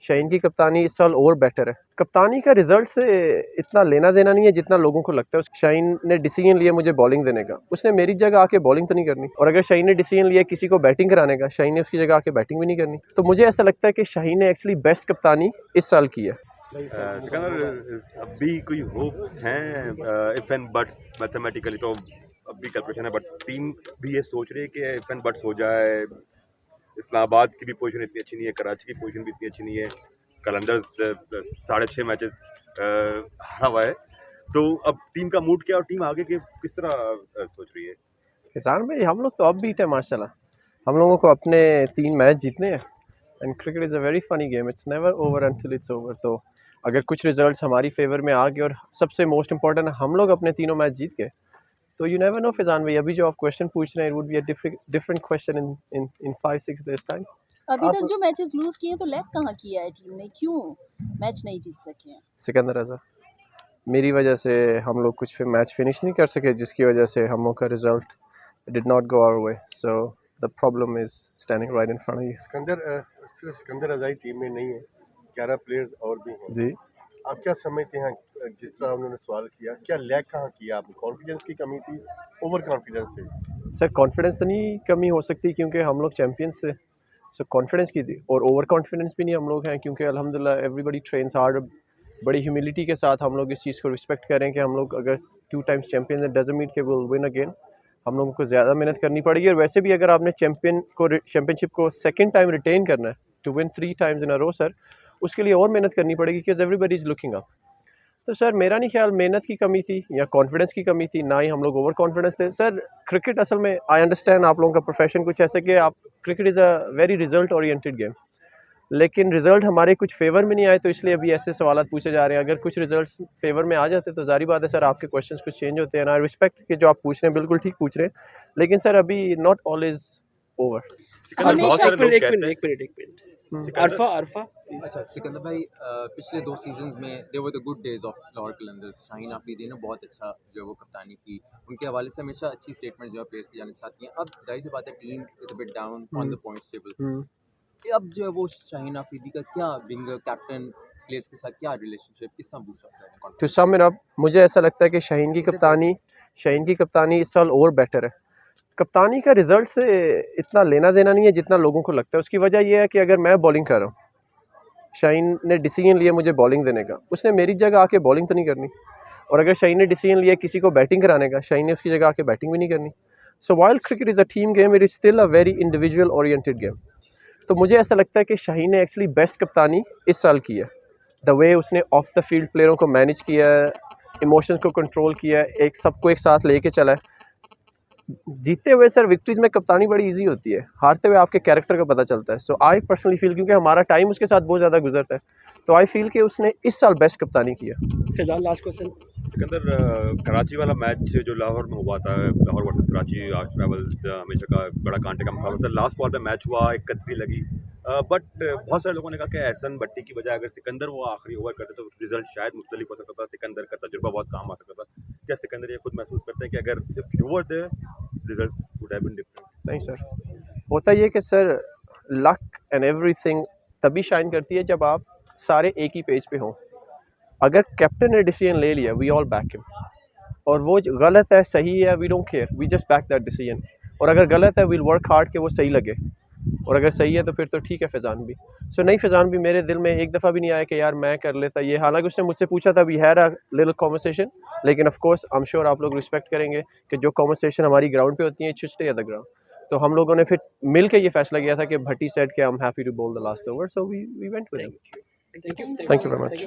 शाहीन की कप्तानी इस साल और बेटर है। कप्तानी का रिजल्ट से इतना लेना देना नहीं है जितना लोगों को लगता है। शाहीन ने डिसीजन लिया मुझे बॉलिंग देने का, उसने मेरी जगह आके बॉलिंग तो नहीं करनी। और अगर शाहीन ने डिसीजन लिया किसी को बैटिंग कराने का, शाहीन ने उसकी जगह आके बैटिंग भी नहीं करनी। तो मुझे ऐसा लगता है कि शाहीन ने एक्चुअली बेस्ट कप्तानी इस साल की है। सिकंदर, अभी कोई होप्स हैं इफ एंड बट्स मैथमेटिकली तो अभी कैलकुलेशन है, बट टीम भी ये सोच रही है कि इफ एंड बट्स हो जाए। इस्लामाबाद की भी पोजीशन इतनी अच्छी नहीं है, कराची की पोजीशन भी इतनी अच्छी नहीं है, कलंदर 6.5 मैचेस हारा हुआ है। तो अब टीम का मूड क्या और टीम आगे के किस तरह सोच रही है? किसान भाई, हम लोग तो अब बीट है माशाल्लाह। हम लोगों को अपने 3 मैच जीतने हैं। And cricket is a very funny game, it's never over until it's over. तो अगर कुछ रिजल्ट्स हमारी फेवर में आ गए और सबसे मोस्ट इंपॉर्टेंट हम लोग अपने तीनों मैच जीत गए, तो यू नेवर नो फैजान भाई। अभी जो आप क्वेश्चन पूछ रहे हैं, it would be a different question in 5-6 days time. अभी तक जो मैचेस लूज किए तो लैग कहाँ किया है टीम ने, क्यों मैच नहीं जीत सके हैं? सिकंदर रजा, मेरी वजह से हम लोग कुछ मैच फिनिश नहीं कर सके, जिसकी वजह से हम लोग का result did not go our way. So the problem is standing right in front of you. Sikandar, सिर्फ सिकंदर रजाई टीम में नहीं है, 11 प्लेयर्स और भी हैं जी। आप क्या समझते हैं, जिस तरह उन्होंने सवाल किया, क्या लैग कहाँ किया आपने? कॉन्फिडेंस की कमी थी, ओवर कॉन्फिडेंस थी? सर कॉन्फिडेंस तो नहीं कमी हो सकती क्योंकि हम लोग चैम्पियंस थे। सो कॉन्फिडेंस की थी, और ओवर कॉन्फिडेंस भी नहीं हम लोग हैं क्योंकि अल्हम्दुलिल्लाह एवरीबडी ट्रेन्स हार्ड। बड़ी ह्यूमिलिटी के साथ हम लोग इस चीज़ को रिस्पेक्ट करें कि हम लोग अगर 2 टाइम्स चैम्पियन है डजंट मीन कि विल विन अगेन। हम लोगों को ज़्यादा मेहनत करनी पड़ेगी। और वैसे भी अगर आपने चैम्पियनशिप को सेकंड टाइम रिटेन करना है, to win 3 times in a row sir, उसके लिए और मेहनत करनी पड़ेगी because everybody is looking up. तो सर मेरा नहीं ख्याल मेहनत की कमी थी या कॉन्फिडेंस की कमी थी, ना ही हम लोग ओवर कॉन्फिडेंस थे। सर क्रिकेट असल में, आई अंडरस्टैंड आप लोगों का प्रोफेशन कुछ ऐसा कि आप, cricket is a very result oriented game, लेकिन रिजल्ट हमारे कुछ फेवर में नहीं आए, तो इसलिए अभी ऐसे सवाल पूछे जा रहे हैं। अगर कुछ रिजल्ट्स फेवर में आ जाते तो जारी बात है सर आपके क्वेश्चंस कुछ चेंज होते हैं। आई रिस्पेक्ट कि जो आप पूछ रहे हैं बिल्कुल ठीक पूछ रहे हैं, लेकिन सर अभी नॉट ऑल इज ओवर। बहुत सारे लोग कहते हैं एक मिनट अरफा अच्छा सिकंदर भाई, पिछले 2 सीजन्स में they were the good days of Lahore Qalandars. Shaheen Afridi ने बहुत अच्छा जो है वो कप्तानी की, उनके हवाले से हमेशा अच्छी स्टेटमेंट जो है प्लेयर्स की जाने आती हैं। अब जाहिर सी बात है team is a bit down on the points table. अब जो है वो शाहीन आफरीदी का क्या विंगर कैप्टन प्लेयर्स के साथ क्या रिलेशनशिप, किस तरह बूस्ट करता है? टू सम इट अप, मुझे ऐसा लगता है कि शाहीन की कप्तानी इस साल और बेटर है। कप्तानी का रिजल्ट से इतना लेना देना नहीं है जितना लोगों को लगता है। उसकी वजह यह है कि अगर मैं बॉलिंग कर रहा हूँ, शाहीन ने डिसीजन लिया मुझे बॉलिंग देने का, उसने मेरी जगह आके बॉलिंग तो नहीं करनी। और अगर शाहीन ने डिसीजन लिया किसी को बैटिंग कराने का, शाहीन ने उसकी जगह आके बैटिंग भी नहीं करनी। So while cricket is a team game, it is still a very individual oriented game. तो मुझे ऐसा लगता है कि शाहीन ने एक्चुअली बेस्ट कप्तानी इस साल की है। द वे उसने ऑफ द फील्ड प्लेयरों को मैनेज किया है, इमोशंस को कंट्रोल किया है, एक सबको एक साथ लेके चला है। जीतते हुए सर विक्ट्रीज में कप्तानी बड़ी इजी होती है, हारते हुए आपके कैरेक्टर का पता चलता है। सो आई पर्सनली फील, क्योंकि हमारा टाइम उसके साथ बहुत ज़्यादा गुजरता है, तो आई फील कि उसने इस साल बेस्ट कप्तानी की है। फिलहाल लास्ट क्वेश्चन सिकंदर, कराची वाला मैच जो लाहौर में हुआ था, लाहौर वर्सेस कराची, आज ट्रैवल हमेशा का बड़ा कांटे का मुकाबला था। लास्ट बॉल पे मैच हुआ, एक कतरी लगी, बट बहुत सारे लोगों ने कहा कि एहसन भट्टी की बजाय अगर सिकंदर वो आखिरी ओवर करते तो रिजल्ट शायद मुख्तलिफ हो सकता था, सिकंदर का तजुर्बा बहुत काम आ सकता था। क्या सिकंदर ये खुद महसूस करते हैं कि अगर if you were there result would have been different? नहीं सर, होता ये कि सर लक एंड एवरीथिंग तभी शाइन करती है जब आप सारे एक ही पेज पे हों। अगर कैप्टन ने डिसीजन ले लिया, वी ऑल बैक हिम, और वो गलत है सही है, we don't care, we just back that decision. और अगर गलत है, वील वर्क हार्ड कि वो सही लगे, और अगर सही है तो फिर तो ठीक है फैज़ान भी। सो नहीं, फैज़ान भी मेरे दिल में एक दफ़ा भी नहीं आया कि यार मैं कर लेता ये। हालांकि उसने मुझसे पूछा था, we had a little conversation, लेकिन of course I am sure आप लोग रिस्पेक्ट करेंगे कि जो कॉन्वर्सेशन हमारी ग्राउंड पे होती है, it should stay at the ground. तो हम लोगों ने फिर मिल के ये फैसला किया था कि Bhatti said that I am happy to bowl the last over, so we went with him. Thank you very much.